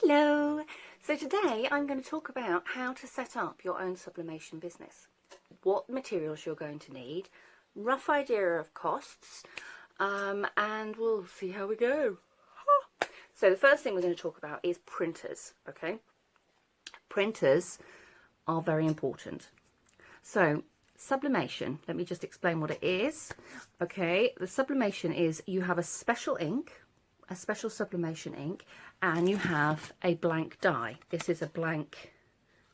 Hello! So today I'm going to talk about how to set up your own sublimation business. What materials you're going to need, rough idea of costs, and we'll see how we go. So the first thing we're going to talk about is printers, okay? Printers are very important. So sublimation, let me just explain what it is. Okay, the sublimation is you have a special ink, a special sublimation ink, and you have a blank die. This is a blank,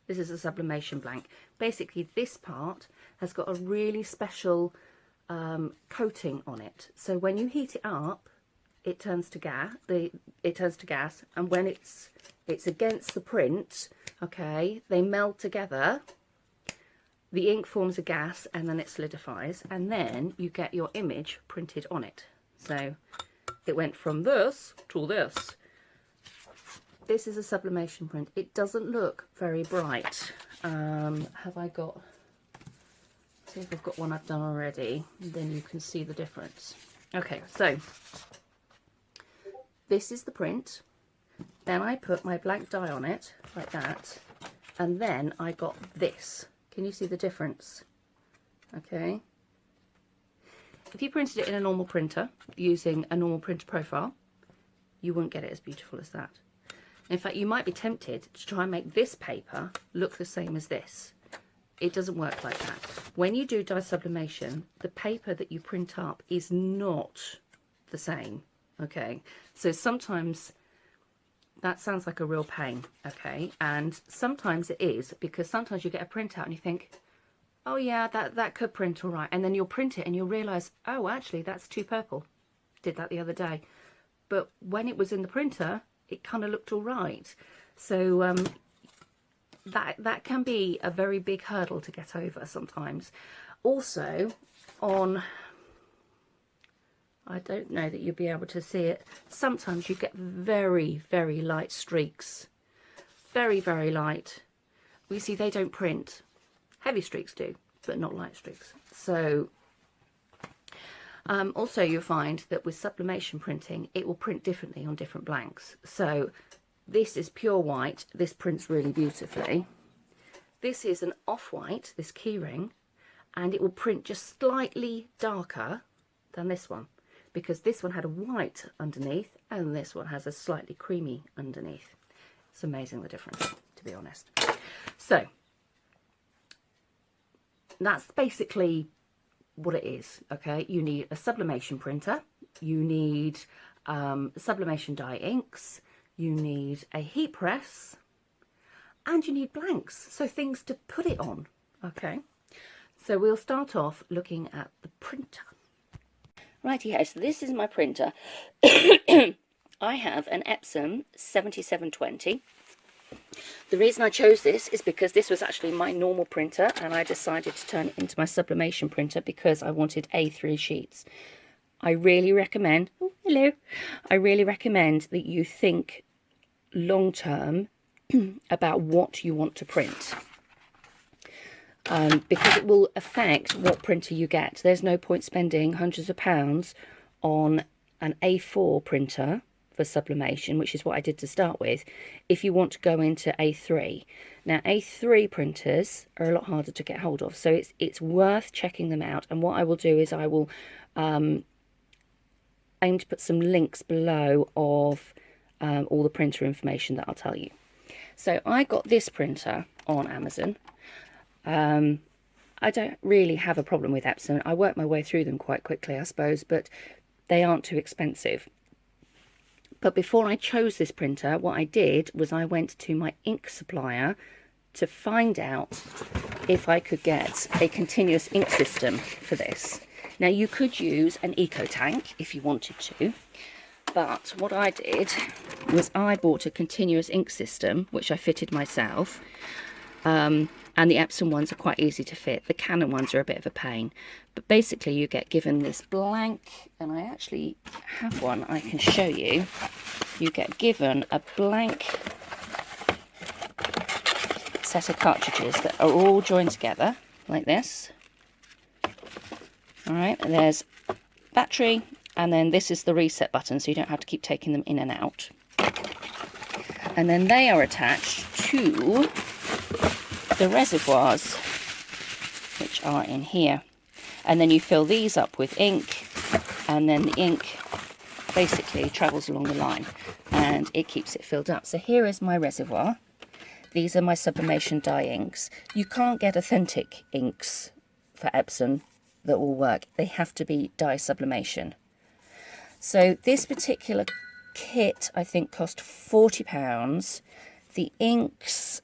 this is a sublimation blank. Basically this part has got a really special coating on it. So when you heat it up, it turns to gas. It turns to gas, and when it's against the print, okay, they meld together. The ink forms a gas, and then it solidifies, and then you get your image printed on it. So it went from this to this. This is a sublimation print. It doesn't look very bright. Have I got? See if I've got one I've done already. Then you can see the difference. Okay, so this is the print. Then I put my blank die on it like that, and then I got this. Can you see the difference? Okay. If you printed it in a normal printer using a normal printer profile, you wouldn't get it as beautiful as that. In fact, you might be tempted to try and make this paper look the same as this. It doesn't work like that. When you do dye sublimation, the paper that you print up is not the same. Okay, so sometimes that sounds like a real pain, okay, and sometimes it is, because sometimes you get a printout and you think, oh yeah, that could print all right, and then you'll print it and you'll realise, oh, actually that's too purple. Did that the other day, but when it was in the printer, it kind of looked all right. So that can be a very big hurdle to get over sometimes. Also, on, I don't know that you'll be able to see it, sometimes you get very, very light streaks. Very, very light. We see they don't print. Heavy streaks do, but not light streaks. So also you'll find that with sublimation printing, it will print differently on different blanks. So this is pure white. This prints really beautifully. This is an off-white, this keyring, and it will print just slightly darker than this one, because this one had a white underneath and this one has a slightly creamy underneath. It's amazing the difference, to be honest. So that's basically what it is, okay? You need a sublimation printer, you need sublimation dye inks, you need a heat press, and you need blanks, so things to put it on, okay? So we'll start off looking at the printer. Righty-ho, so this is my printer. I have an Epson 7720. The reason I chose this is because this was actually my normal printer, and I decided to turn it into my sublimation printer because I wanted A3 sheets. I really recommend, oh, hello, I really recommend that you think long term about what you want to print. Because it will affect what printer you get. There's no point spending hundreds of pounds on an A4 printer for sublimation, which is what I did to start with, if you want to go into A3. Now A3 printers are a lot harder to get hold of, so it's worth checking them out. And what I will do is I will aim to put some links below of all the printer information that I'll tell you. So I got this printer on Amazon. I don't really have a problem with Epson. I work my way through them quite quickly, I suppose, but they aren't too expensive. But before I chose this printer, what I did was I went to my ink supplier to find out if I could get a continuous ink system for this. Now, you could use an eco tank if you wanted to, but what I did was I bought a continuous ink system, which I fitted myself. And the Epson ones are quite easy to fit. The Canon ones are a bit of a pain. But basically you get given this blank, and I actually have one I can show you. You get given a blank set of cartridges that are all joined together like this. All right, and there's battery, and then this is the reset button, so you don't have to keep taking them in and out. and then they are attached to the reservoirs, which are in here. And then you fill these up with ink, and then the ink basically travels along the line and it keeps it filled up. So here is my reservoir. These are my sublimation dye inks. You can't get authentic inks for Epson that will work. They have to be dye sublimation. So this particular kit I think cost £40. The inks,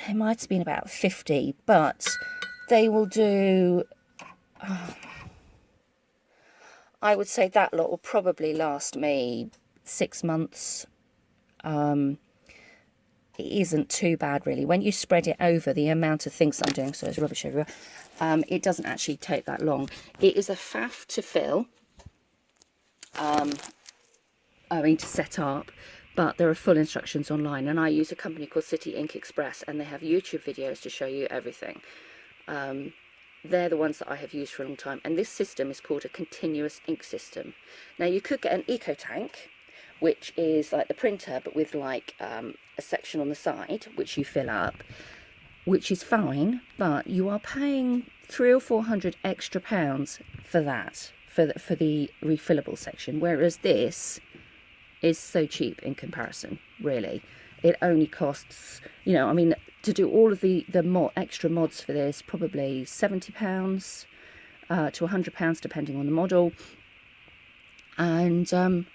it might have been about 50, but they will do, I would say that lot will probably last me 6 months. It isn't too bad really. When you spread it over the amount of things that I'm doing, so there's rubbish everywhere, it doesn't actually take that long. It is a faff to fill, to set up, but there are full instructions online, and I use a company called City Ink Express, and they have YouTube videos to show you everything. They're the ones that I have used for a long time, and this system is called a continuous ink system. Now you could get an eco tank, which is like the printer but with like a section on the side which you fill up, which is fine, but you are paying £300 or £400 extra for that, for the refillable section, whereas this is so cheap in comparison. Really, it only costs, you know, I mean, to do all of the extra mods for this, probably £70 to £100 depending on the model, and I'm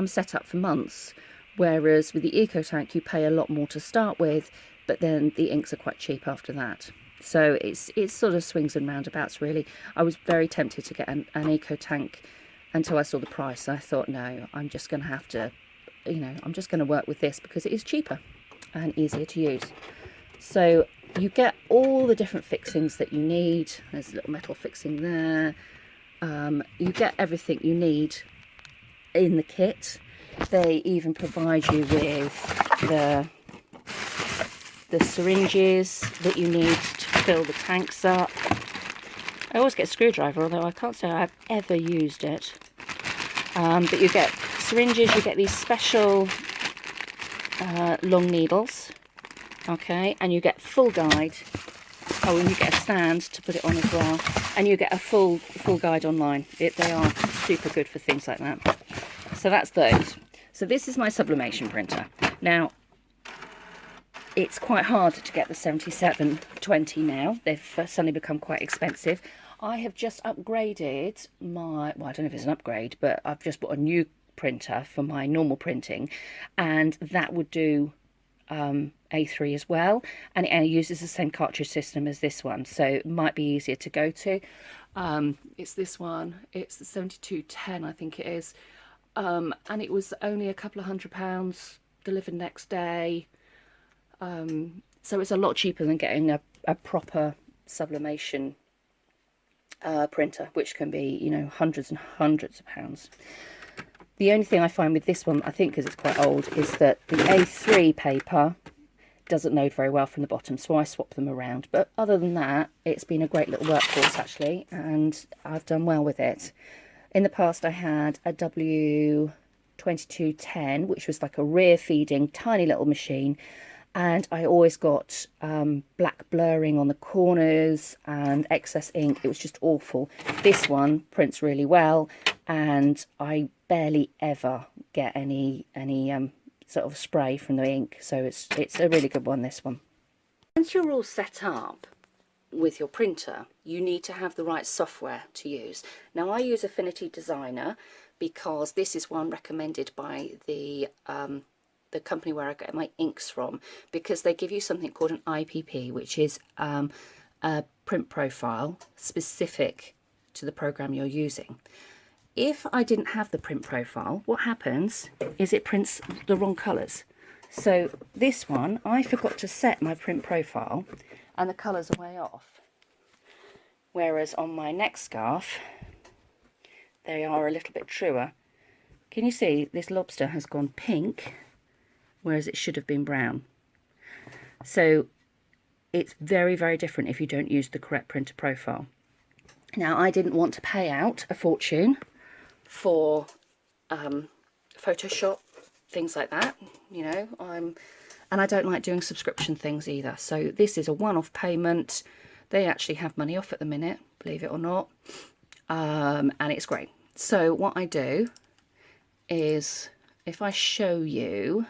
set up for months. Whereas with the eco tank you pay a lot more to start with, but then the inks are quite cheap after that. So it's sort of swings and roundabouts really. I was very tempted to get an eco tank until I saw the price. I thought, no, I'm just going to have to, you know, I'm just going to work with this because it is cheaper and easier to use. So you get all the different fixings that you need. There's a little metal fixing there. You get everything you need in the kit. They even provide you with the syringes that you need to fill the tanks up. I always get a screwdriver, although I can't say I've ever used it. But you get syringes, you get these special long needles, okay, and you get full guide. Oh, and you get a stand to put it on as well, and you get a full guide online. They are super good for things like that. So that's those. So this is my sublimation printer. Now, it's quite hard to get the 7720 now. They've suddenly become quite expensive. I have just upgraded my, well, I don't know if it's an upgrade, but I've just bought a new printer for my normal printing, and that would do A3 as well, and it uses the same cartridge system as this one, so it might be easier to go to. It's this one, it's the 7210 I think it is, and it was only a couple of £100 delivered next day, so it's a lot cheaper than getting a proper sublimation printer, which can be, you know, hundreds and hundreds of pounds. The only thing I find with this one, I think because it's quite old, is that the A3 paper doesn't load very well from the bottom, so I swap them around. But other than that, it's been a great little workhorse actually, and I've done well with it. In the past I had a W2210, which was like a rear feeding tiny little machine, and I always got black blurring on the corners and excess ink. It was just awful. This one prints really well, and I barely ever get any sort of spray from the ink, so it's a really good one, this one. Once you're all set up with your printer, you need to have the right software to use. Now I use Affinity Designer because this is one recommended by the company where I get my inks from, because they give you something called an IPP, which is a print profile specific to the program you're using. If I didn't have the print profile, what happens is it prints the wrong colours. So this one, I forgot to set my print profile and the colours are way off. Whereas on my neck scarf, they are a little bit truer. Can you see this lobster has gone pink, whereas it should have been brown? So it's very, very different if you don't use the correct printer profile. Now, I didn't want to pay out a fortune for Photoshop things like that, you know. And I don't like doing subscription things either. So this is a one-off payment. They actually have money off at the minute, believe it or not. And it's great. So what I do is, if I show you,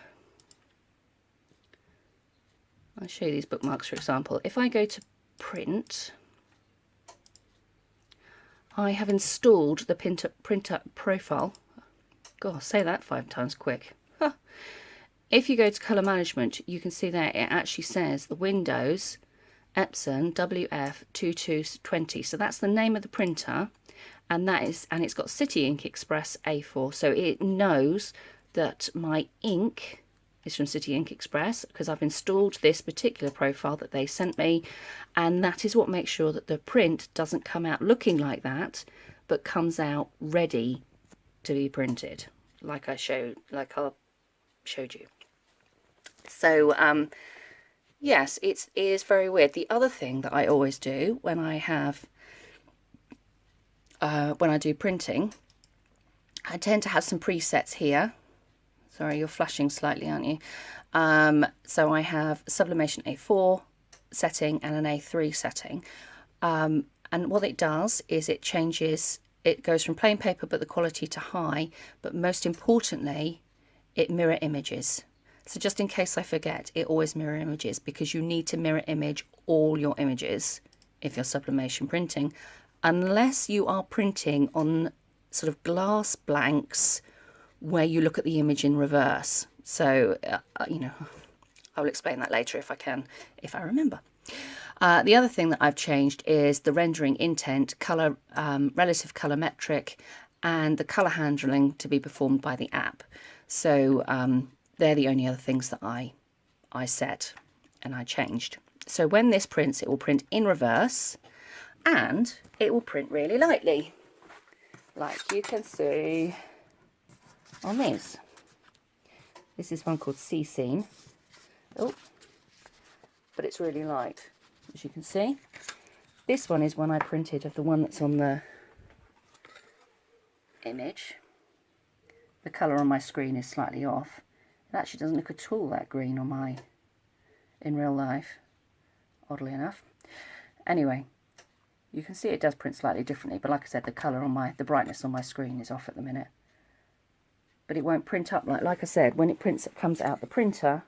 I'll show you these bookmarks, for example. If I go to print, I have installed the printer profile. God, say that 5 times quick. Huh. If you go to colour management, you can see there it actually says the Windows Epson WF2220. So that's the name of the printer, and it's got City Ink Express A4. So it knows that my ink is from City Ink Express because I've installed this particular profile that they sent me, and that is what makes sure that the print doesn't come out looking like that, but comes out ready to be printed, like I showed you. So yes, it is very weird. The other thing that I always do when I do printing, I tend to have some presets here. Sorry, you're flashing slightly, aren't you? So I have Sublimation A4 setting and an A3 setting. And what it does is it goes from plain paper but the quality to high, but most importantly, it mirror images. So just in case I forget, it always mirror images, because you need to mirror image all your images if you're sublimation printing, unless you are printing on sort of glass blanks where you look at the image in reverse. So, you know, I will explain that later if I remember. The other thing that I've changed is the rendering intent, color, relative color metric, and the color handling to be performed by the app. So they're the only other things that I set and I changed. So when this prints, it will print in reverse, and it will print really lightly, like you can see on these. This is one called Sea Scene. Oh, but it's really light, as you can see. This one is one I printed of the one that's on the image. The colour on my screen is slightly off. It actually doesn't look at all that green on in real life, oddly enough. Anyway, you can see it does print slightly differently, but like I said, the colour on the brightness on my screen is off at the minute. But it won't print up like I said, when it comes out the printer,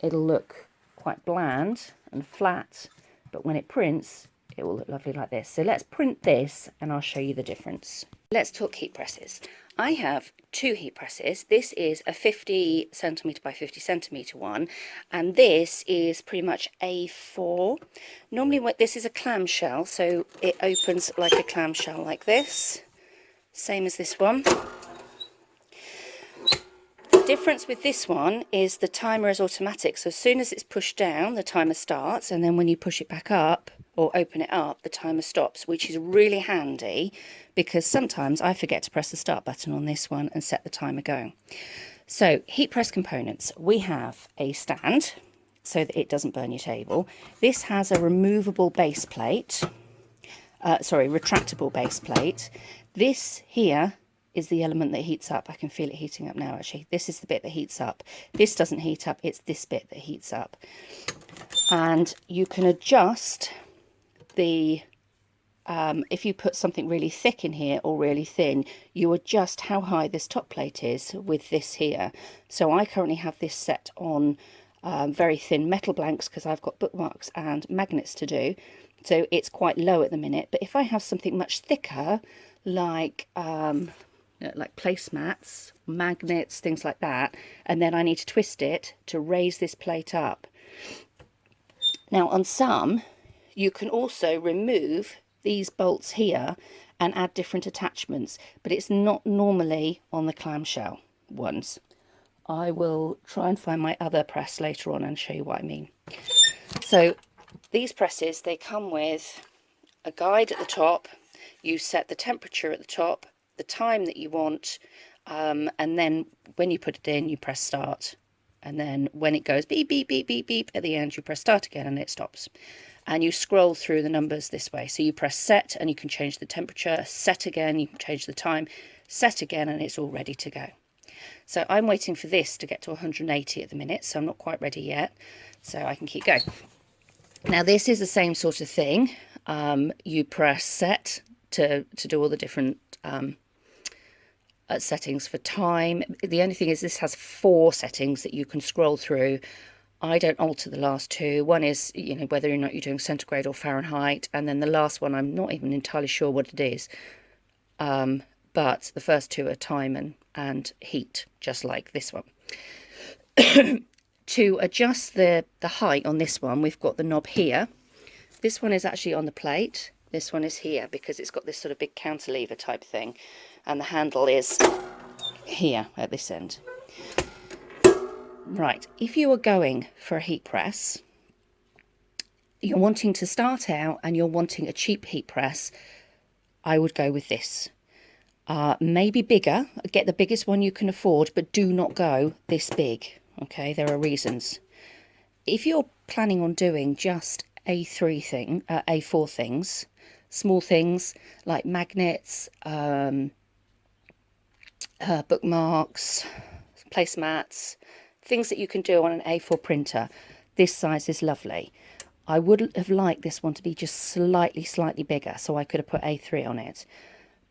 it'll look quite bland and flat, but when it prints, it will look lovely like this. So let's print this and I'll show you the difference. Let's talk heat presses. I have 2 heat presses. This is a 50 centimetre by 50 centimetre one, and this is pretty much A4. Normally this is a clamshell, so it opens like a clamshell like this, same as this one. The difference with this one is the timer is automatic, so as soon as it's pushed down, the timer starts, and then when you push it back up or open it up, the timer stops, which is really handy because sometimes I forget to press the start button on this one and set the timer going. So heat press components, we have a stand so that it doesn't burn your table. This has a removable base plate, retractable base plate. This here is the element that heats up. I can feel it heating up now, actually. This is the bit that heats up. This doesn't heat up, it's this bit that heats up. And you can adjust the, if you put something really thick in here or really thin, you adjust how high this top plate is with this here. So I currently have this set on very thin metal blanks because I've got bookmarks and magnets to do. So it's quite low at the minute. But if I have something much thicker, like placemats, magnets, things like that, and then I need to twist it to raise this plate up. Now on some, you can also remove these bolts here and add different attachments, but it's not normally on the clamshell ones. I will try and find my other press later on and show you what I mean. So these presses, they come with a guide at the top. You set the temperature at the top, the time that you want, and then when you put it in, you press start, and then when it goes beep beep beep beep beep at the end, you press start again and it stops. And you scroll through the numbers this way. So you press set and you can change the temperature, set again, you can change the time, set again, and it's all ready to go. So I'm waiting for this to get to 180 at the minute, so I'm not quite ready yet, so I can keep going. Now this is the same sort of thing. You press set to do all the different settings for time. The only thing is this has 4 settings that you can scroll through. I don't alter the last 2. One is, you know, whether or not you're doing centigrade or Fahrenheit, and then the last one I'm not even entirely sure what it is. But the first 2 are time and heat, just like this one. To adjust the height on this one, we've got the knob here. This one is actually on the plate. This one is here because it's got this sort of big cantilever type thing. And the handle is here at this end. Right, if you are going for a heat press, you're wanting to start out and you're wanting a cheap heat press, I would go with this. Maybe bigger, get the biggest one you can afford, but do not go this big. Okay, there are reasons. If you're planning on doing just A4 things, small things like magnets, bookmarks, placemats, things that you can do on an A4 printer, this size is lovely. I would have liked this one to be just slightly bigger, so I could have put A3 on it.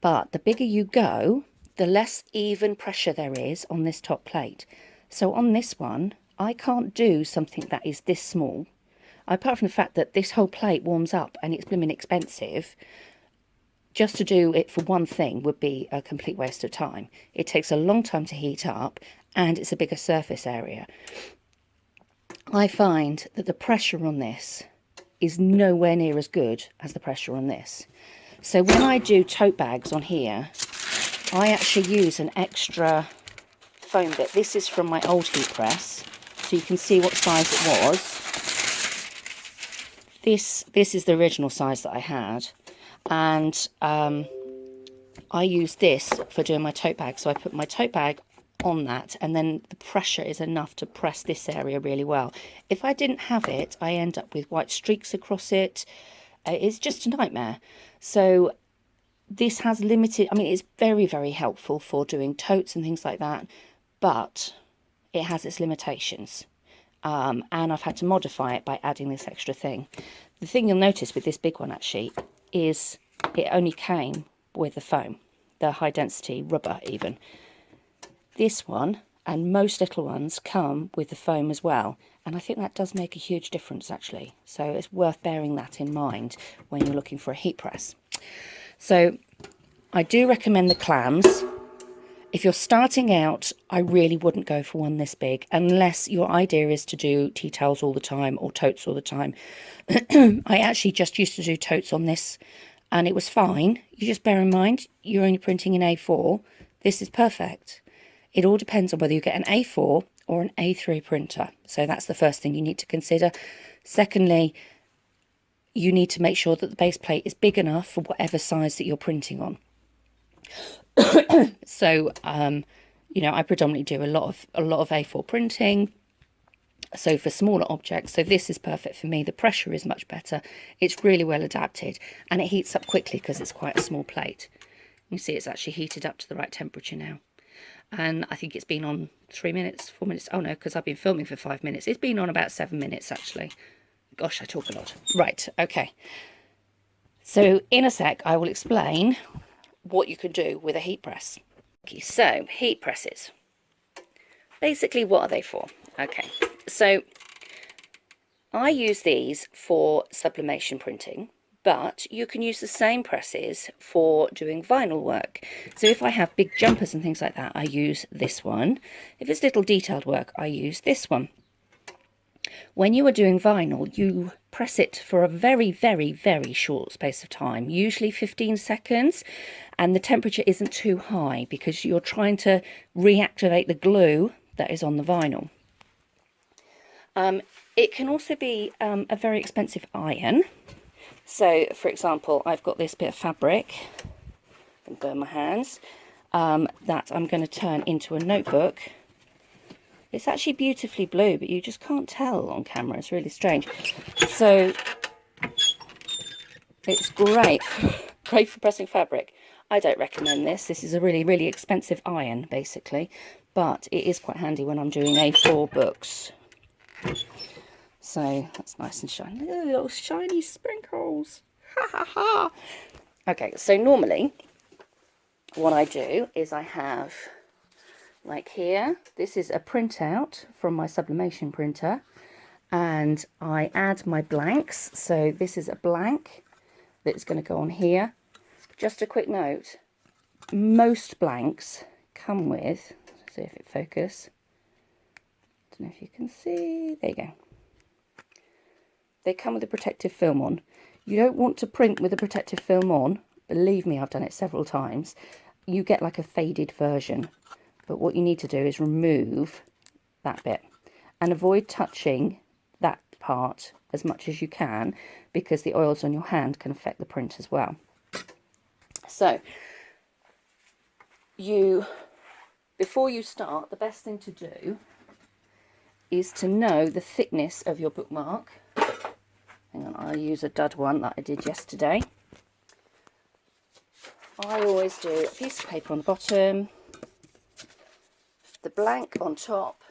But the bigger you go, the less even pressure there is on this top plate. So on this one, I can't do something that is this small. Apart from the fact that this whole plate warms up and it's blooming expensive, just to do it for one thing would be a complete waste of time. It takes a long time to heat up and it's a bigger surface area. I find that the pressure on this is nowhere near as good as the pressure on this. So when I do tote bags on here, I actually use an extra foam bit. This is from my old heat press, so you can see what size it was. This is the original size that I had, and I use this for doing my tote bag. So I put my tote bag on that, and then the pressure is enough to press this area really well. If I didn't have it, I end up with white streaks across it. It's just a nightmare. So this has limited, I mean, it's very helpful for doing totes and things like that, but it has its limitations. And I've had to modify it by adding this extra thing. The thing you'll notice with this big one actually is it only came with the foam, the high density rubber even. This one and most little ones come with the foam as well, and I think that does make a huge difference actually. So it's worth bearing that in mind when you're looking for a heat press. So I do recommend the clams. If you're starting out, I really wouldn't go for one this big unless your idea is to do tea towels all the time or totes all the time. I actually just used to do totes on this and it was fine. You just bear in mind, you're only printing in A4. This is perfect. It all depends on whether you get an A4 or an A3 printer. So that's the first thing you need to consider. Secondly, you need to make sure that the base plate is big enough for whatever size that you're printing on. So, you know, I predominantly do a lot of A4 printing. So for smaller objects, so this is perfect for me. The pressure is much better. It's really well adapted and it heats up quickly because it's quite a small plate. You see it's actually heated up to the right temperature now. And I think it's been on 3 minutes, 4 minutes. Oh no, because I've been filming for 5 minutes. It's been on about 7 minutes actually. Gosh, I talk a lot. Right, okay. So in a sec, I will explain what you can do with a heat press. Okay, so heat presses. Basically, what are they for? Okay, so I use these for sublimation printing, but you can use the same presses for doing vinyl work. So if I have big jumpers and things like that, I use this one. If it's little detailed work, I use this one. When you are doing vinyl, you press it for a very short space of time, usually 15 seconds, and the temperature isn't too high because you're trying to reactivate the glue that is on the vinyl. It can also be a very expensive iron. So, for example, I've got this bit of fabric, I can burn my hands, that I'm going to turn into a notebook. It's actually beautifully blue, but you just can't tell on camera. It's really strange. So it's great for pressing fabric. I don't recommend this. This is a really, really expensive iron, basically, but it is quite handy when I'm doing A4 books. So that's nice and shiny. Look at the little shiny sprinkles. Ha ha ha. Okay, so normally what I do is I have, like here, this is a printout from my sublimation printer, and I add my blanks. So this is a blank that's going to go on here. Just a quick note, most blanks come with, let's see if it focus, I don't know if you can see, there you go. They come with a protective film on. You don't want to print with a protective film on. Believe me, I've done it several times. You get like a faded version. But what you need to do is remove that bit and avoid touching that part as much as you can, because the oils on your hand can affect the print as well. So, before you start, the best thing to do is to know the thickness of your bookmark. Hang on, I'll use a dud one that I did yesterday. I always do a piece of paper on the bottom, the blank on top,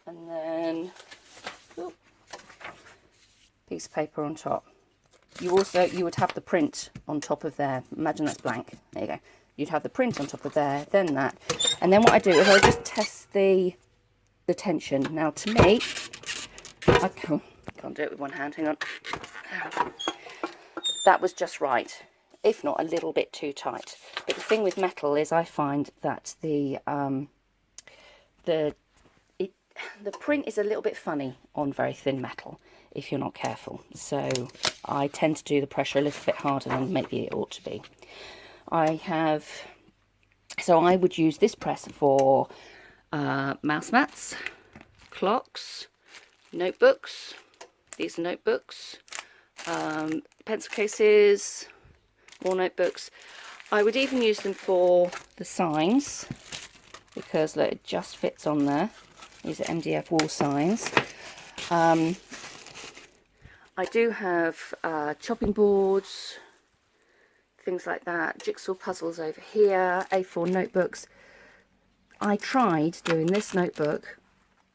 and then piece of paper on top. You would have the print on top of there. Imagine that's blank. There you go. You'd have the print on top of there, then that. And then what I do is I just test the tension. Now to me, I can't do it with one hand, hang on. That was just right, if not a little bit too tight. But the thing with metal is I find that the print is a little bit funny on very thin metal if you're not careful. So I tend to do the pressure a little bit harder than maybe it ought to be. So I would use this press for mouse mats, clocks, notebooks. These are notebooks, pencil cases, more notebooks. I would even use them for the signs, because look, it just fits on there. These are MDF wall signs. I do have chopping boards, things like that, jigsaw puzzles over here, A4 notebooks. I tried doing this notebook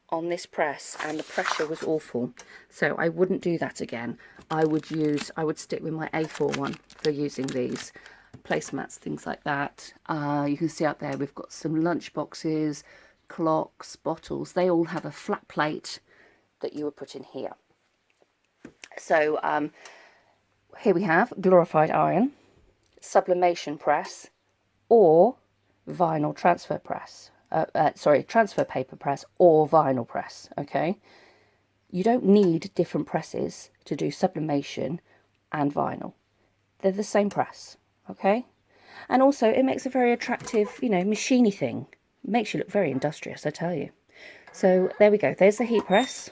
on this press and the pressure was awful, so I wouldn't do that again. I would stick with my A4 one for using these placemats, things like that. You can see up there we've got some lunch boxes, clocks, bottles. They all have a flat plate that you would put in here. So here we have glorified iron, sublimation press, or vinyl transfer press. Transfer paper press or vinyl press. Okay, you don't need different presses to do sublimation and vinyl. They're the same press. Okay, and also it makes a very attractive, machiney thing. It makes you look very industrious, I tell you. So there we go. There's the heat press,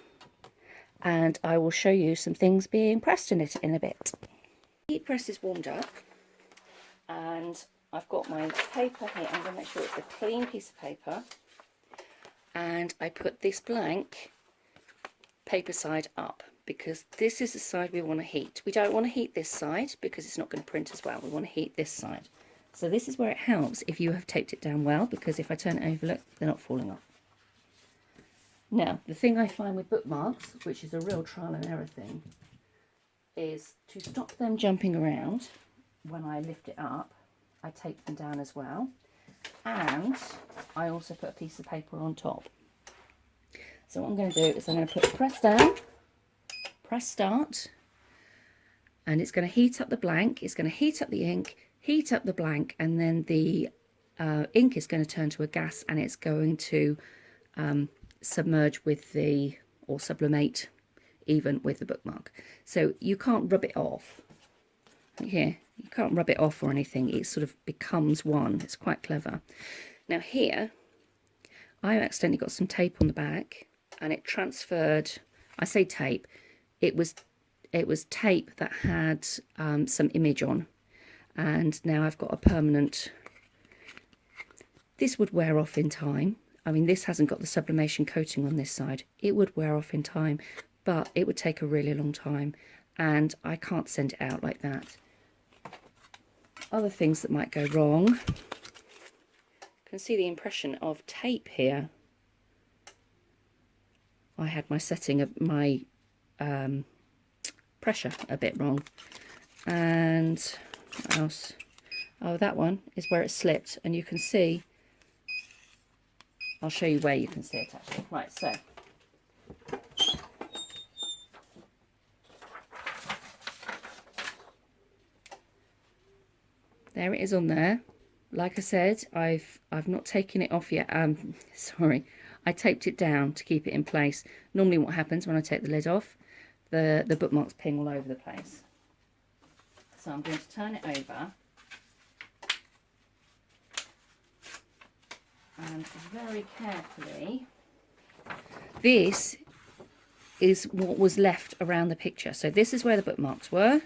and I will show you some things being pressed in it in a bit. The heat press is warmed up, and I've got my paper here. I'm going to make sure it's a clean piece of paper, and I put this blank paper side up because this is the side we want to heat. We don't want to heat this side because it's not going to print as well. We want to heat this side. So this is where it helps if you have taped it down well, because if I turn it over, look, they're not falling off. Now, the thing I find with bookmarks, which is a real trial and error thing, is to stop them jumping around when I lift it up, I tape them down as well, and I also put a piece of paper on top. So what I'm going to do is I'm going to put press down, press start, and it's going to heat up the blank, it's going to heat up the ink, heat up the blank, and then the ink is going to turn to a gas, and it's going to submerge with or sublimate even with the bookmark. So you can't rub it off. Here, you can't rub it off or anything. It sort of becomes one. It's quite clever. Now here, I accidentally got some tape on the back, and it transferred. I say tape. It was tape that had some image on, and now I've got a permanent. This would wear off in time. I mean, this hasn't got the sublimation coating on this side. It would wear off in time, but it would take a really long time, and I can't send it out like that. other things that might go wrong. You can see the impression of tape here. I had my setting of my pressure a bit wrong. And what else? Oh, that one is where it slipped, and you can see, I'll show you where you can see it actually. Right, so there it is on there. Like I said, I've not taken it off yet. Sorry, I taped it down to keep it in place. Normally what happens when I take the lid off, the bookmarks ping all over the place. So I'm going to turn it over. And very carefully, this is what was left around the picture. So this is where the bookmarks were,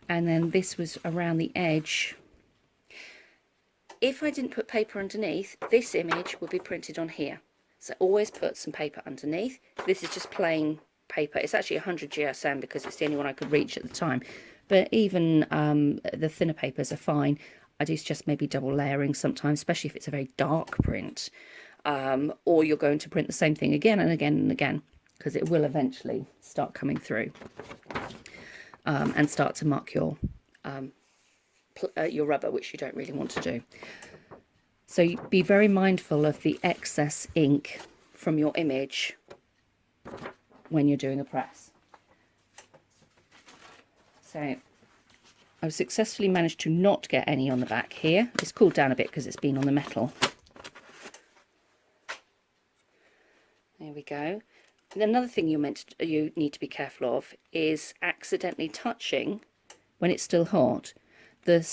and then this was around the edge. If I didn't put paper underneath, this image would be printed on here. So always put some paper underneath. This is just plain paper. It's actually 100 GSM because it's the only one I could reach at the time. But even the thinner papers are fine. I do suggest maybe double layering sometimes, especially if it's a very dark print, or you're going to print the same thing again and again and again, because it will eventually start coming through and start to mark your rubber, which you don't really want to do. So be very mindful of the excess ink from your image when you're doing a press. So I've successfully managed to not get any on the back here. It's cooled down a bit because it's been on the metal. There we go. And another thing you need to be careful of is accidentally touching, when it's still hot, the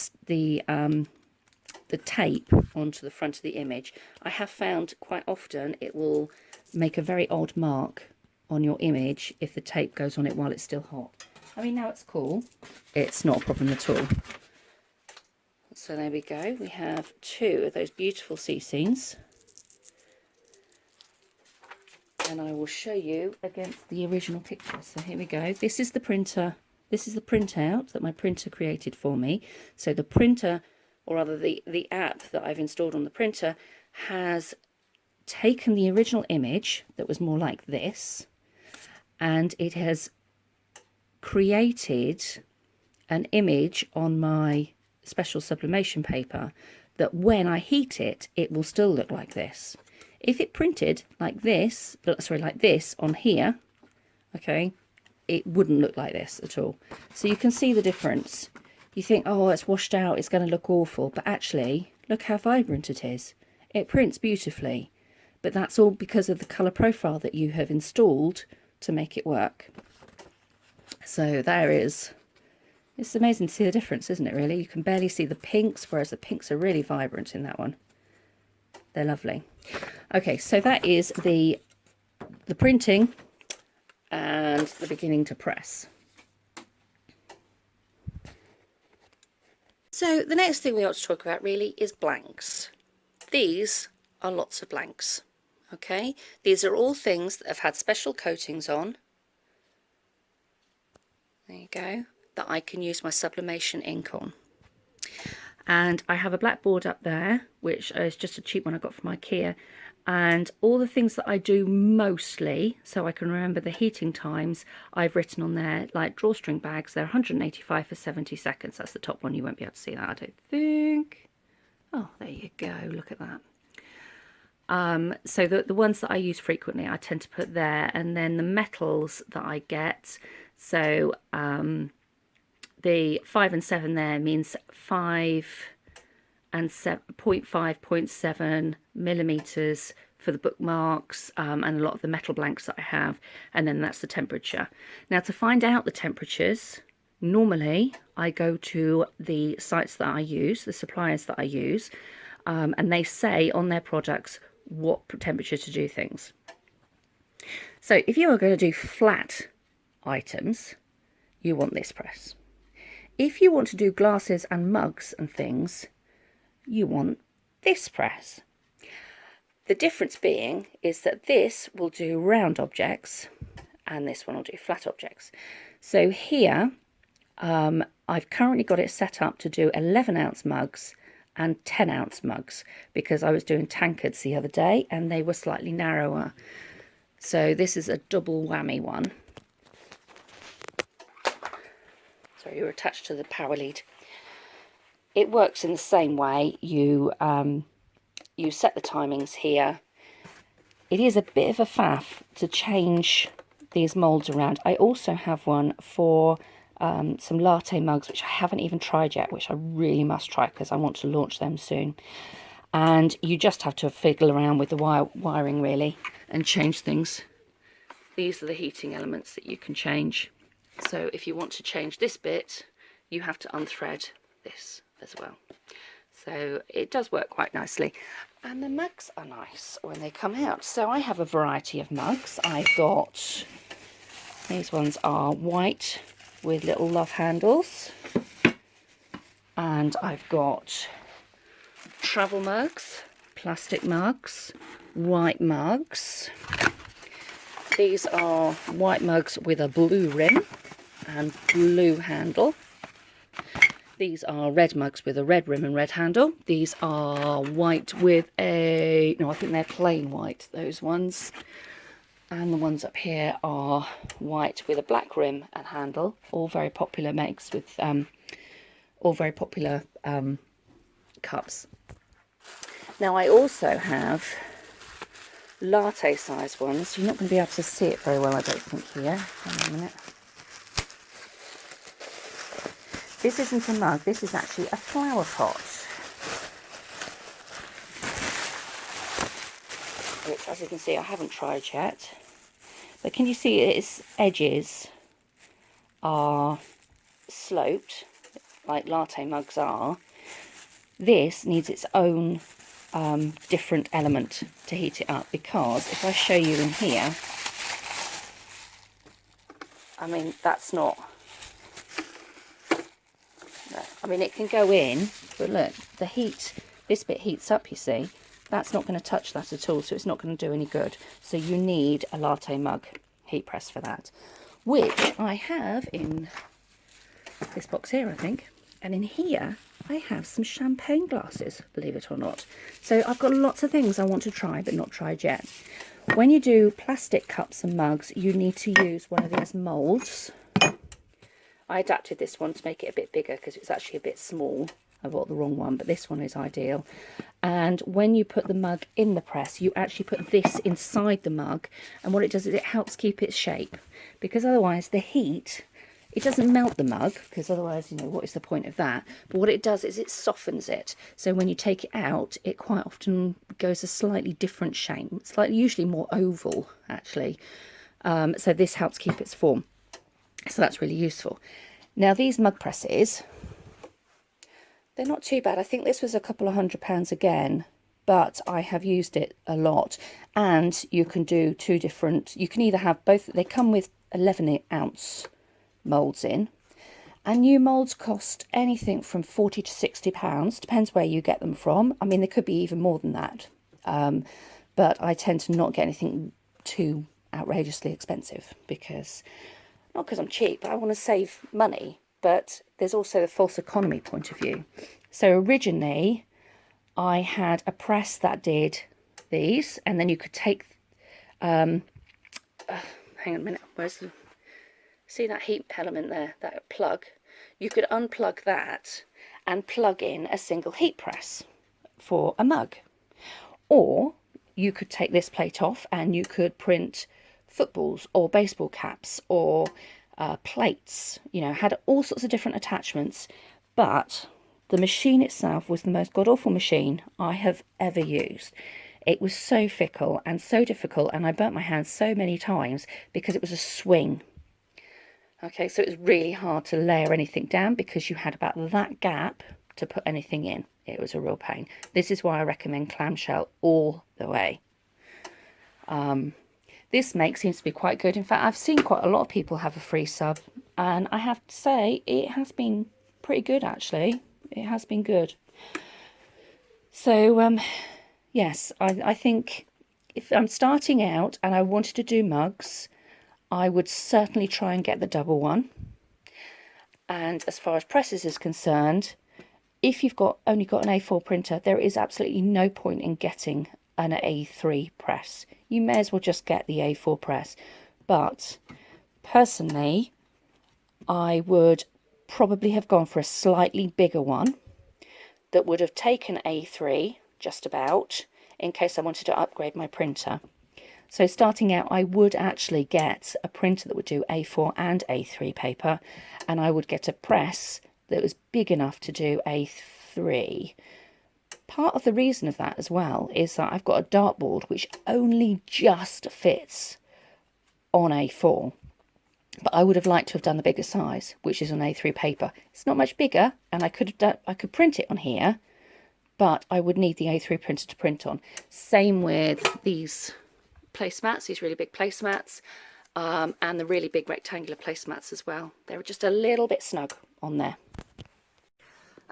tape onto the front of the image. I have found quite often it will make a very odd mark on your image if the tape goes on it while it's still hot. I mean, now it's cool, it's not a problem at all. So there we go, we have two of those beautiful sea scenes. And I will show you against the original picture. So here we go, this is the printer, this is the printout that my printer created for me. So the printer, or rather the app that I've installed on the printer, has taken the original image that was more like this, and it has created an image on my special sublimation paper that when I heat it, it will still look like this. If it printed like this, sorry, like this on here, okay, it wouldn't look like this at all. So you can see the difference. You think, oh, it's washed out, it's going to look awful, but actually, look how vibrant it is. It prints beautifully, but that's all because of the colour profile that you have installed to make it work. So there is, it's amazing to see the difference, isn't it, really? You can barely see the pinks, whereas the pinks are really vibrant in that one. They're lovely. Okay, so that is the printing and the beginning to press. So the next thing we ought to talk about really is blanks. These are lots of blanks, okay? These are all things that have had special coatings on. There you go, that I can use my sublimation ink on. And I have a black board up there, which is just a cheap one I got from IKEA. And all the things that I do mostly, so I can remember the heating times, I've written on there, like drawstring bags. They're 185 for 70 seconds. That's the top one. You won't be able to see that, I don't think. Oh, there you go. Look at that. So the ones that I use frequently, I tend to put there. And then the metals that I get, so the 5 and 7 there means 5 and 0.5, 0.7 millimeters for the bookmarks, and a lot of the metal blanks that I have, and then that's the temperature. Now, to find out the temperatures, normally I go to the sites that I use, the suppliers that I use, and they say on their products what temperature to do things. So if you are going to do flat items, you want this press. If you want to do glasses and mugs and things, you want this press. The difference being is that this will do round objects and this one will do flat objects. So here I've currently got it set up to do 11-ounce mugs and 10-ounce mugs because I was doing tankards the other day and they were slightly narrower. So this is a double whammy one. Sorry, you're attached to the power lead. It works in the same way. You set the timings here. It is a bit of a faff to change these moulds around. I also have one for some latte mugs, which I haven't even tried yet, which I really must try because I want to launch them soon. And you just have to fiddle around with the wiring really and change things. These are the heating elements that you can change. So if you want to change this bit, you have to unthread this as well. So it does work quite nicely. And the mugs are nice when they come out. So I have a variety of mugs. I've got, these ones are white with little love handles. And I've got travel mugs, plastic mugs, white mugs. These are white mugs with a blue rim and blue handle. These are red mugs with a red rim and red handle. These are white with a, no, I think they're plain white, those ones. And the ones up here are white with a black rim and handle. All very popular makes with, all very popular cups. Now I also have latte size ones. You're not going to be able to see it very well, I don't think, here. Hang on a minute. This isn't a mug, this is actually a flower pot. Which, as you can see, I haven't tried yet. But can you see its edges are sloped, like latte mugs are? This needs its own different element to heat it up, because if I show you in here, I mean, that's not, I mean, it can go in, but look, the heat, this bit heats up, you see. That's not going to touch that at all, so it's not going to do any good. So you need a latte mug heat press for that, which I have in this box here, I think. And in here, I have some champagne glasses, believe it or not. So I've got lots of things I want to try, but not tried yet. When you do plastic cups and mugs, you need to use one of these moulds. I adapted this one to make it a bit bigger because it's actually a bit small. I bought the wrong one, but this one is ideal. And when you put the mug in the press, you actually put this inside the mug, and what it does is it helps keep its shape, because otherwise the heat, it doesn't melt the mug, because otherwise, you know, what is the point of that? But what it does is it softens it. So when you take it out, it quite often goes a slightly different shape. It's like usually more oval, actually. So this helps keep its form. So that's really useful. Now these mug presses, they're not too bad. I think this was a couple of £100 again, but I have used it a lot. And you can do two different, you can either have both, they come with 11-ounce moulds in, and new moulds cost anything from £40 to £60, depends where you get them from. I mean, they could be even more than that, but I tend to not get anything too outrageously expensive, because not because I'm cheap, but I want to save money, but there's also the false economy point of view. So originally I had a press that did these, and then you could take hang on a minute, where's the, see that heat element there, that plug? You could unplug that and plug in a single heat press for a mug. Or you could take this plate off and you could print footballs or baseball caps or plates, you know, had all sorts of different attachments. But the machine itself was the most god-awful machine I have ever used. It was so fickle and so difficult, and I burnt my hands so many times because it was a swing. Okay, so it was really hard to layer anything down because you had about that gap to put anything in. It was a real pain. This is why I recommend clamshell all the way. This make seems to be quite good. In fact, I've seen quite a lot of people have a free sub, and I have to say it has been pretty good, actually. It has been good. So yes, I think if I'm starting out and I wanted to do mugs, I would certainly try and get the double one. And as far as presses is concerned, if you've only got an A4 printer, there is absolutely no point in getting an A3 press. You may as well just get the A4 press. But personally, I would probably have gone for a slightly bigger one that would have taken A3 just about, in case I wanted to upgrade my printer. So starting out, I would actually get a printer that would do A4 and A3 paper, and I would get a press that was big enough to do A3. Part of the reason of that as well is that I've got a dartboard which only just fits on A4. But I would have liked to have done the bigger size, which is on A3 paper. It's not much bigger, and I could print it on here, but I would need the A3 printer to print on. Same with these placemats, these really big placemats, and the really big rectangular placemats as well. They're just a little bit snug on there.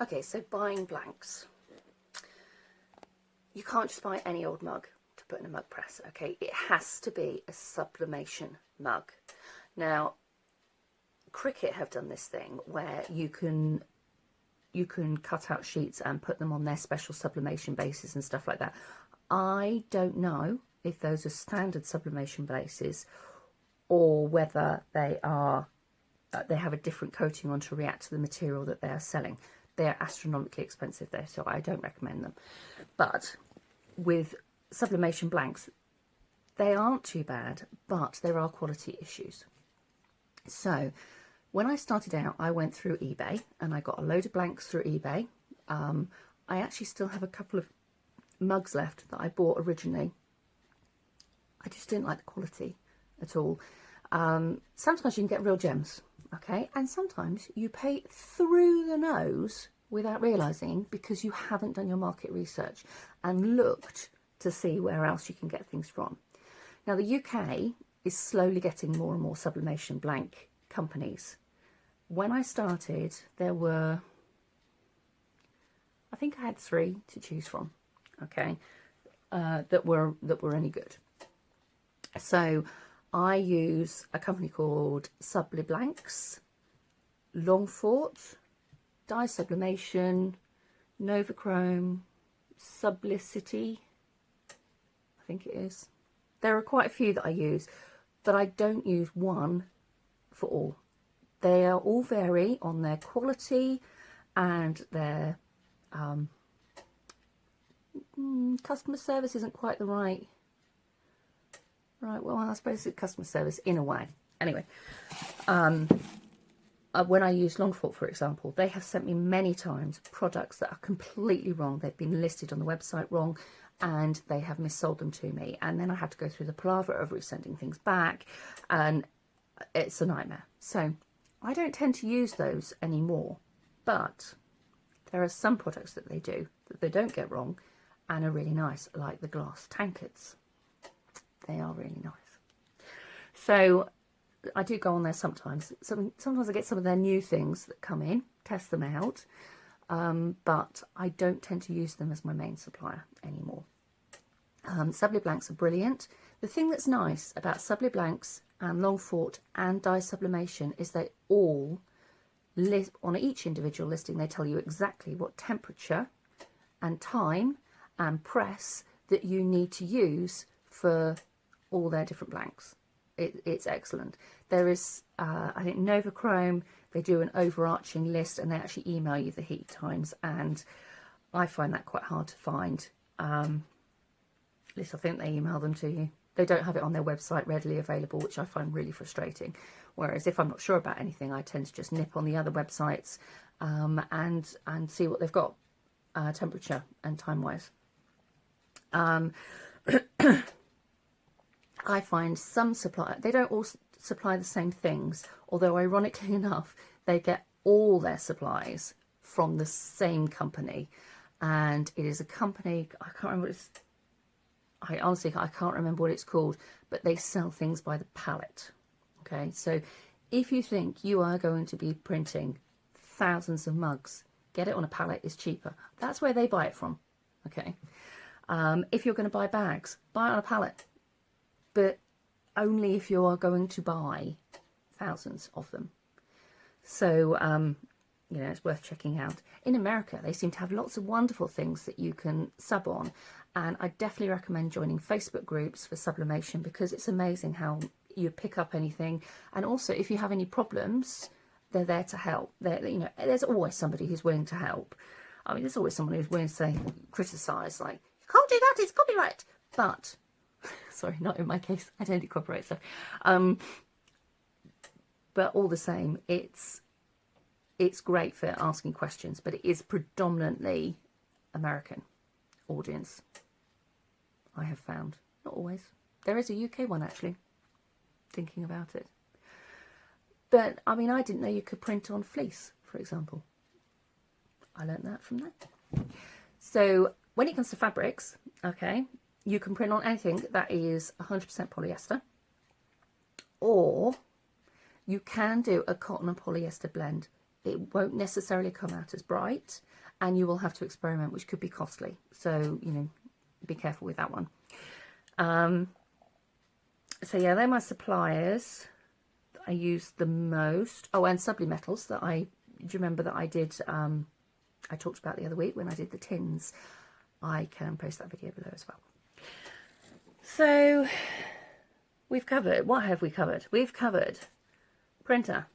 Okay, so buying blanks. You can't just buy any old mug to put in a mug press, okay? It has to be a sublimation mug. Now, Cricket have done this thing where you can cut out sheets and put them on their special sublimation bases and stuff like that. I don't know if those are standard sublimation bases or whether they are they have a different coating on to react to the material that they are selling. They are astronomically expensive though, so I don't recommend them. But with sublimation blanks, they aren't too bad, but there are quality issues. So when I started out, I went through eBay and I got a load of blanks through eBay. I actually still have a couple of mugs left that I bought originally. I just didn't like the quality at all. Sometimes you can get real gems, okay? And sometimes you pay through the nose without realising because you haven't done your market research and looked to see where else you can get things from. Now, the UK is slowly getting more and more sublimation blank companies. When I started, there were, I think I had 3 to choose from, okay, that were any good. So I use a company called Sublimation, Longfort, Dye Sublimation, Novachrome, Sublicity, I think it is. There are quite a few that I use, but I don't use one for all. They are all vary on their quality and their customer service isn't quite the right, well, I suppose it's customer service in a way. Anyway, when I use Longfort, for example, they have sent me many times products that are completely wrong. They've been listed on the website wrong and they have missold them to me. And then I have to go through the palaver of resending things back and it's a nightmare. So I don't tend to use those anymore, but there are some products that they do that they don't get wrong and are really nice, like the glass tankards. They are really nice. So I do go on there sometimes. Sometimes I get some of their new things that come in, test them out, but I don't tend to use them as my main supplier anymore. Subliblanks are brilliant. The thing that's nice about Subliblanks and Longfort and Dye Sublimation is they all list on each individual listing. They tell you exactly what temperature and time and press that you need to use for all their different blanks. It's excellent. There is, I think, Novachrome, they do an overarching list and they actually email you the heat times, and I find that quite hard to find. At least I think they email them to you. They don't have it on their website readily available, which I find really frustrating. Whereas if I'm not sure about anything, I tend to just nip on the other websites and see what they've got, temperature and time-wise. I find some suppliers, they don't all supply the same things, although ironically enough, they get all their supplies from the same company. And it is a company, I can't remember what it's, I honestly can't remember what it's called, but they sell things by the pallet. Okay, so if you think you are going to be printing thousands of mugs, get it on a pallet, is cheaper. That's where they buy it from. Okay, if you're going to buy bags, buy it on a pallet, but only if you are going to buy thousands of them. So, you know, it's worth checking out. In America, they seem to have lots of wonderful things that you can sub on. And I definitely recommend joining Facebook groups for sublimation, because it's amazing how you pick up anything. And also, if you have any problems, they're there to help. You know, there's always somebody who's willing to help. I mean, there's always someone who's willing to say, criticise, like, you can't do that, it's copyright. But, sorry, not in my case, I don't do copyright stuff. But all the same, it's great for asking questions, but it is predominantly American audience, I have found. Not always. There is a UK one, actually, thinking about it. But, I mean, I didn't know you could print on fleece, for example. I learned that from that. So, when it comes to fabrics, okay, you can print on anything that is 100% polyester, or you can do a cotton and polyester blend. It won't necessarily come out as bright, and you will have to experiment, which could be costly. So, you know, be careful with that one. So yeah, they're my suppliers that I use the most. Oh, and Sublimetals that do you remember that I did, I talked about the other week when I did the tins. I can post that video below as well. So we've covered, what have we covered? We've covered printer.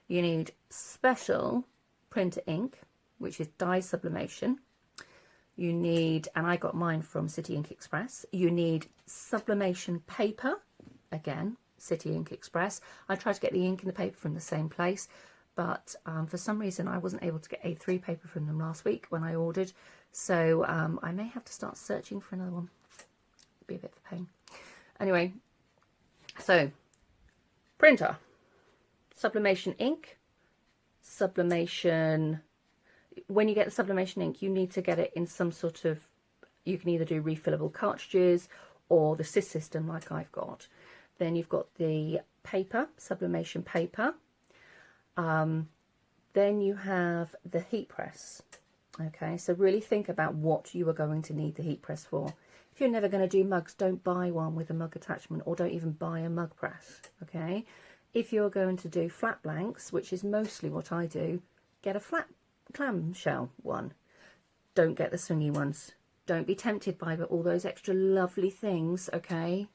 You need special printer ink, which is dye sublimation. You need, and I got mine from City Ink Express, you need sublimation paper, again, City Ink Express. I tried to get the ink and the paper from the same place, but for some reason I wasn't able to get A3 paper from them last week when I ordered, so I may have to start searching for another one. It'd be a bit of a pain. Anyway, so printer, sublimation ink, sublimation. When you get the sublimation ink, you need to get it in some sort of, you can either do refillable cartridges or the CIS system like I've got. Then you've got the paper, sublimation paper. Then you have the heat press. Okay, so really think about what you are going to need the heat press for. If you're never going to do mugs, don't buy one with a mug attachment, or don't even buy a mug press. Okay, if you're going to do flat blanks, which is mostly what I do, get a flat clamshell one. Don't get the swingy ones. Don't be tempted by all those extra lovely things, okay?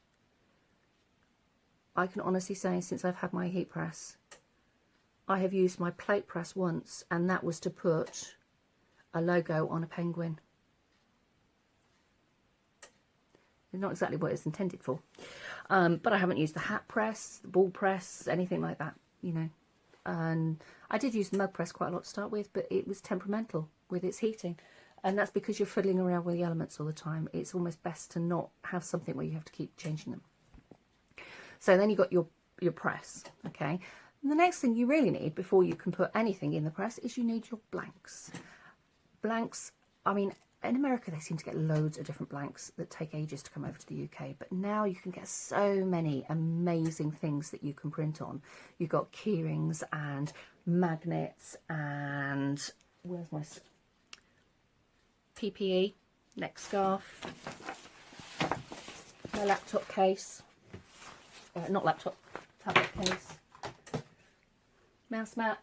I can honestly say, since I've had my heat press, I have used my plate press once, and that was to put a logo on a penguin. It's not exactly what it's intended for. But I haven't used the hat press, the ball press, anything like that, you know. And I did use the mug press quite a lot to start with, but it was temperamental with its heating. And that's because you're fiddling around with the elements all the time. It's almost best to not have something where you have to keep changing them. So then you've got your press, okay? And the next thing you really need before you can put anything in the press is you need your blanks. Blanks, I mean, in America they seem to get loads of different blanks that take ages to come over to the UK, but now you can get so many amazing things that you can print on. You've got key rings and magnets and, where's my PPE, neck scarf, my laptop case, not laptop, tablet case, mouse mat,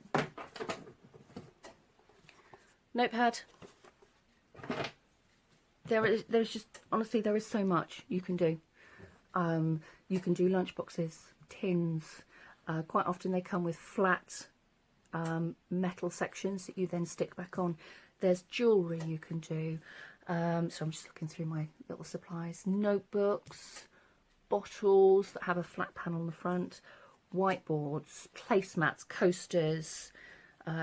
notepad. There's just, honestly, there is so much you can do. You can do lunch boxes, tins. Quite often they come with flat metal sections that you then stick back on. There's jewellery you can do. So I'm just looking through my little supplies. Notebooks, bottles that have a flat panel on the front, whiteboards, placemats, coasters,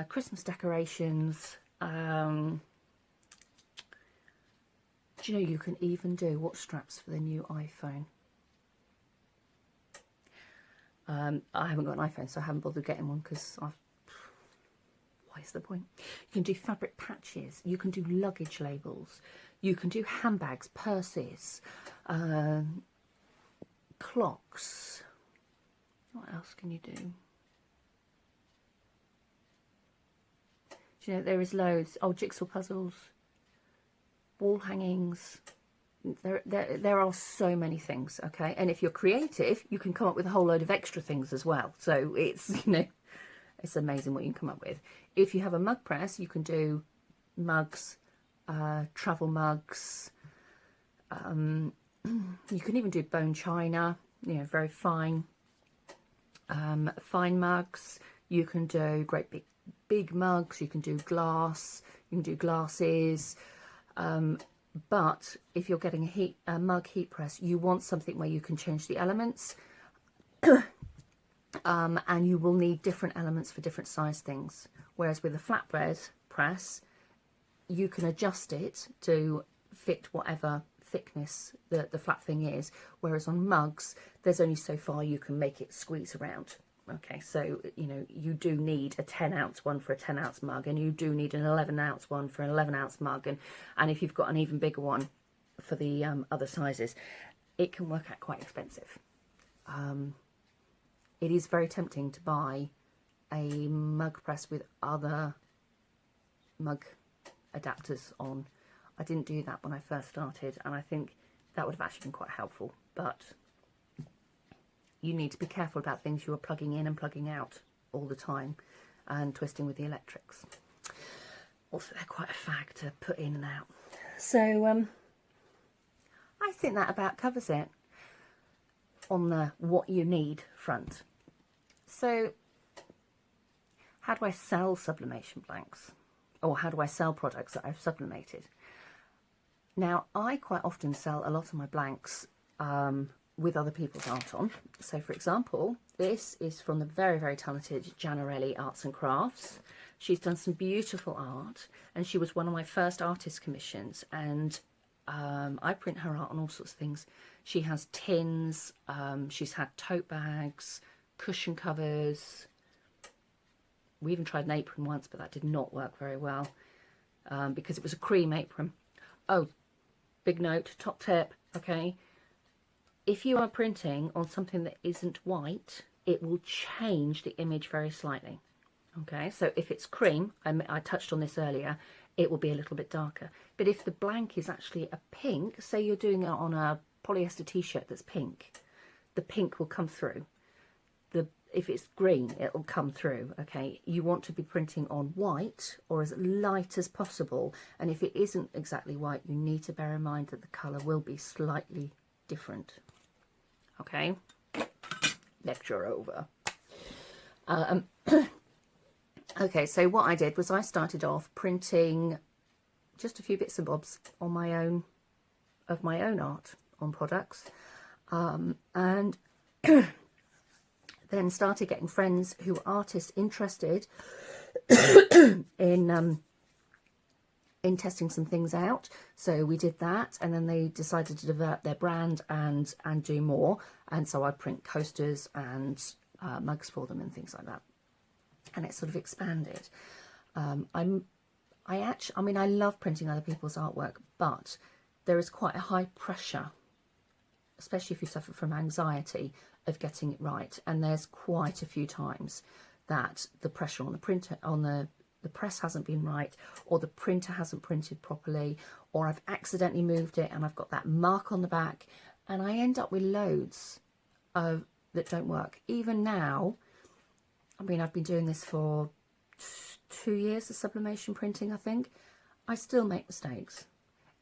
Christmas decorations. Do you know you can even do watch straps for the new iPhone? I haven't got an iPhone, so I haven't bothered getting one because why is the point? You can do fabric patches, you can do luggage labels, you can do handbags, purses, clocks. What else can you do? Do you know, there is loads. Oh, jigsaw puzzles, wall hangings. There are so many things, okay? And if you're creative, you can come up with a whole load of extra things as well. So it's, you know, It's amazing what you can come up with. If you have a mug press, you can do mugs, travel mugs. You can even do bone china, you know, very fine, fine mugs. You can do great big mugs. You can do glass. You can do glasses. But if you're getting a mug heat press, you want something where you can change the elements. And you will need different elements for different size things. Whereas with a flatbread press, you can adjust it to fit whatever thickness the flat thing is. Whereas on mugs, there's only so far you can make it squeeze around. Okay, so, you know, you do need a 10-ounce one for a 10-ounce mug, and you do need an 11-ounce one for an 11-ounce mug. And if you've got an even bigger one for the other sizes, it can work out quite expensive. It is very tempting to buy a mug press with other mug adapters on. I didn't do that when I first started, and I think that would have actually been quite helpful. But you need to be careful about things you are plugging in and plugging out all the time and twisting with the electrics. Also, they're quite a fag to put in and out. So I think that about covers it on the what you need front. So how do I sell sublimation blanks, or how do I sell products that I've sublimated? Now, I quite often sell a lot of my blanks with other people's art on. So for example, this is from the very, very talented Janarelli Arts and Crafts. She's done some beautiful art, and she was one of my first artist commissions, and I print her art on all sorts of things. She has tins, she's had tote bags, cushion covers. We even tried an apron once, but that did not work very well because it was a cream apron. Oh, big note, top tip, okay. If you are printing on something that isn't white, it will change the image very slightly. Okay, so if it's cream, I touched on this earlier, it will be a little bit darker. But if the blank is actually a pink, say you're doing it on a polyester t-shirt that's pink, the pink will come through. If it's green, it will come through. Okay, you want to be printing on white or as light as possible. And if it isn't exactly white, you need to bear in mind that the colour will be slightly different. Okay, lecture over. Okay, so what I did was I started off printing just a few bits and bobs on my own art on products, and then started getting friends who were artists interested in testing some things out. So we did that, and then they decided to develop their brand and do more. And so I print coasters and mugs for them and things like that. And it sort of expanded. I mean, I love printing other people's artwork, but there is quite a high pressure, especially if you suffer from anxiety, of getting it right. And there's quite a few times that the pressure on the printer, on the press hasn't been right, or the printer hasn't printed properly, or I've accidentally moved it and I've got that mark on the back, and I end up with loads of that don't work. Even now, I mean, I've been doing this for 2 years of sublimation printing, I think. I still make mistakes.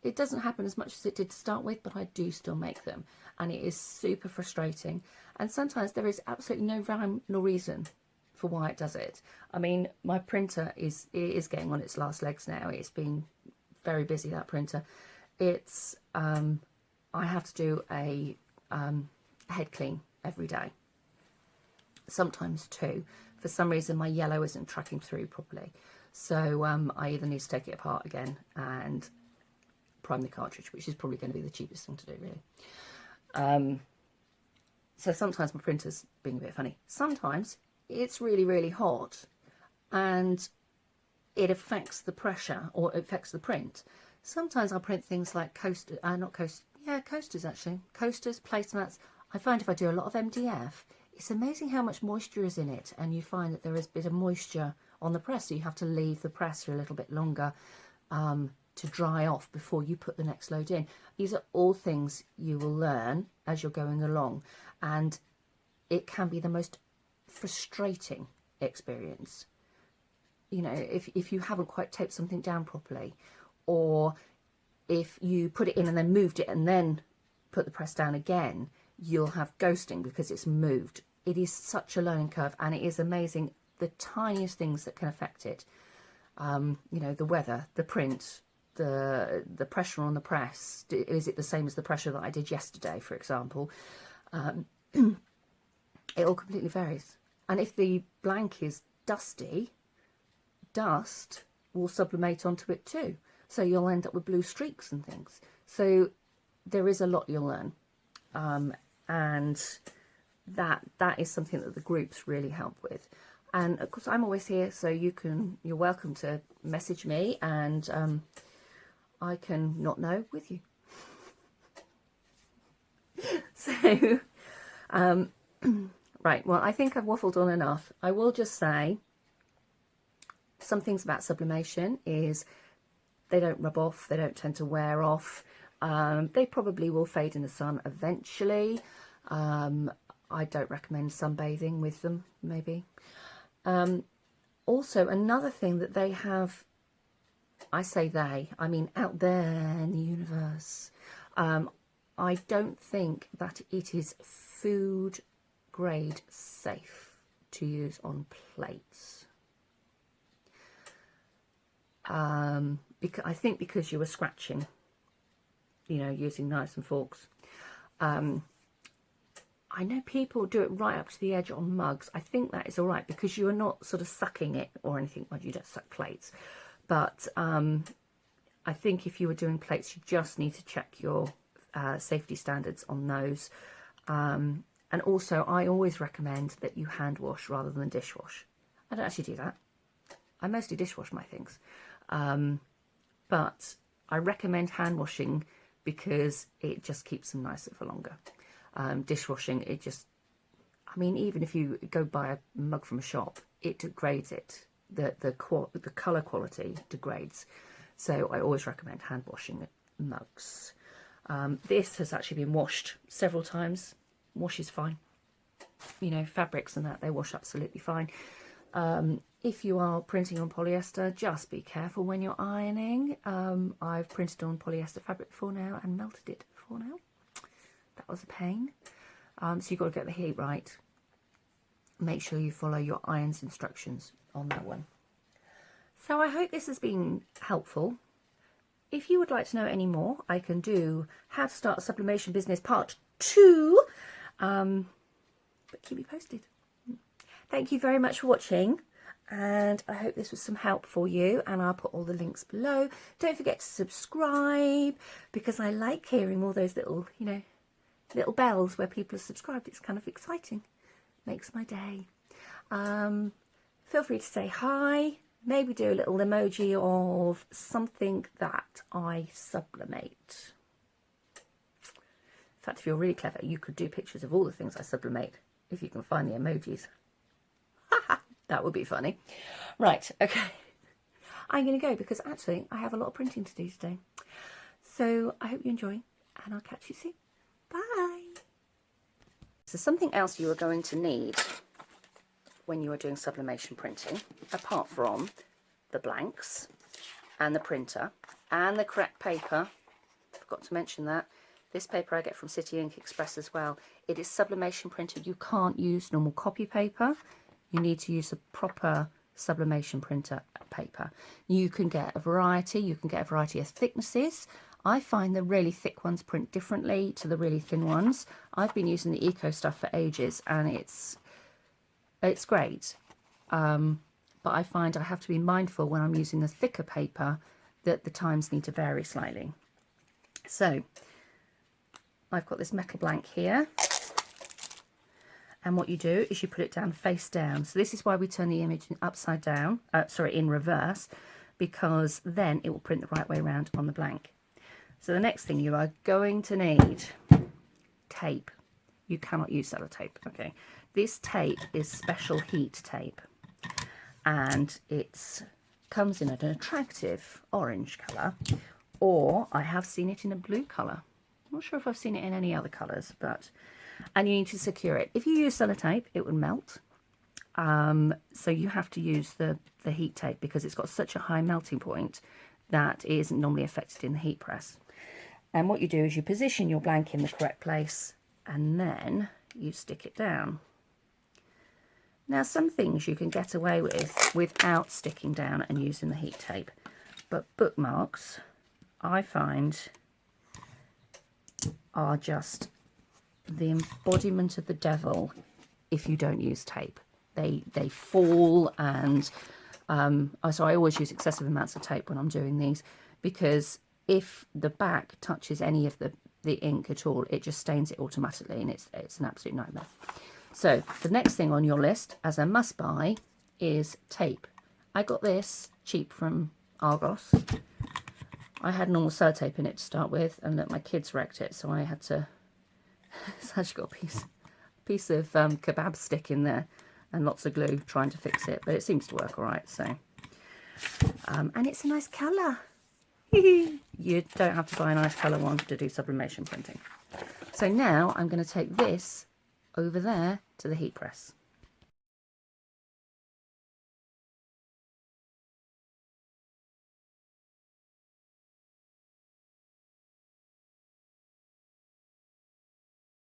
It doesn't happen as much as it did to start with, but I do still make them, and it is super frustrating. And sometimes there is absolutely no rhyme nor reason for why it does it. I mean, my printer is getting on its last legs now. It's been very busy, that printer. It's I have to do a head clean every day, sometimes 2. For some reason my yellow isn't tracking through properly, so I either need to take it apart again and prime the cartridge, which is probably going to be the cheapest thing to do, really. So sometimes my printer's being a bit funny. Sometimes it's really, really hot and it affects the pressure, or it affects the print. Sometimes I'll print things like coasters, actually. Coasters, placemats. I find if I do a lot of MDF, it's amazing how much moisture is in it, and you find that there is a bit of moisture on the press, so you have to leave the press for a little bit longer to dry off before you put the next load in. These are all things you will learn as you're going along, and it can be the most frustrating experience. You know, if you haven't quite taped something down properly, or if you put it in and then moved it and then put the press down again, you'll have ghosting because it's moved. It is such a learning curve, and it is amazing the tiniest things that can affect it. You know, the weather, the print, the pressure on the press. Is it the same as the pressure that I did yesterday, for example? It all completely varies. And if the blank is dusty, dust will sublimate onto it too. So you'll end up with blue streaks and things. So there is a lot you'll learn. And that is something that the groups really help with. And of course, I'm always here, so you're welcome to message me, and I can not know with you. So, right, well, I think I've waffled on enough. I will just say some things about sublimation is they don't rub off, they don't tend to wear off. They probably will fade in the sun eventually. I don't recommend sunbathing with them, maybe. Also, another thing that they have, I say they, I mean out there in the universe, I don't think that it is food grade safe to use on plates. Because I think because you were scratching, you know, using knives and forks. I know people do it right up to the edge on mugs. I think that is all right because you are not sort of sucking it or anything. Well, you don't suck plates. But I think if you were doing plates, you just need to check your safety standards on those. And also, I always recommend that you hand wash rather than dishwash. I don't actually do that. I mostly dishwash my things. But I recommend hand washing because it just keeps them nicer for longer. Dishwashing, it just, I mean, even if you go buy a mug from a shop, it degrades it. The colour quality degrades. So I always recommend hand washing mugs. This has actually been washed several times. Wash is fine. You know, fabrics and that, they wash absolutely fine. If you are printing on polyester, just be careful when you're ironing. I've printed on polyester fabric before now and melted it before now. That was a pain. So you've got to get the heat right. Make sure you follow your iron's instructions on that one. So I hope this has been helpful. If you would like to know any more, I can do how to start a sublimation business part 2. But keep me posted. Thank you very much for watching, and I hope this was some help for you, and I'll put all the links below. Don't forget to subscribe, because I like hearing all those little, you know, little bells where people are subscribed. It's kind of exciting. Makes my day. Feel free to say hi. Maybe do a little emoji of something that I sublimate. In fact, if you're really clever, you could do pictures of all the things I sublimate, if you can find the emojis. That would be funny. Right, okay. I'm going to go because actually I have a lot of printing to do today. So I hope you enjoy, and I'll catch you soon. Bye. So something else you are going to need when you are doing sublimation printing, apart from the blanks and the printer and the correct paper, forgot to mention that, this paper I get from City Ink Express as well. It is sublimation printed. You can't use normal copy paper. You need to use a proper sublimation printer paper. You can get a variety. You can get a variety of thicknesses. I find the really thick ones print differently to the really thin ones. I've been using the Eco stuff for ages, and it's great. But I find I have to be mindful when I'm using the thicker paper that the times need to vary slightly. So I've got this metal blank here, and what you do is you put it down face down. So this is why we turn the image upside down, in reverse, because then it will print the right way around on the blank. So the next thing you are going to need, tape. You cannot use sellotape, okay? This tape is special heat tape, and it comes in an attractive orange colour, or I have seen it in a blue colour. I'm not sure if I've seen it in any other colours, but, and you need to secure it. If you use sellotape, it would melt. So you have to use the heat tape because it's got such a high melting point that it isn't normally affected in the heat press. And what you do is you position your blank in the correct place and then you stick it down. Now, some things you can get away with without sticking down and using the heat tape, but bookmarks, I find, are just the embodiment of the devil if you don't use tape. They fall, and so I always use excessive amounts of tape when I'm doing these, because if the back touches any of the ink at all, it just stains it automatically, and it's an absolute nightmare. So the next thing on your list as a must buy is tape. I got this cheap from Argos. I had normal sellotape in it to start with, and look, my kids wrecked it, so I had to. It's actually got a piece of kebab stick in there and lots of glue trying to fix it, but it seems to work all right. So, and it's a nice colour. You don't have to buy a nice colour one to do sublimation printing. So now I'm going to take this over there to the heat press.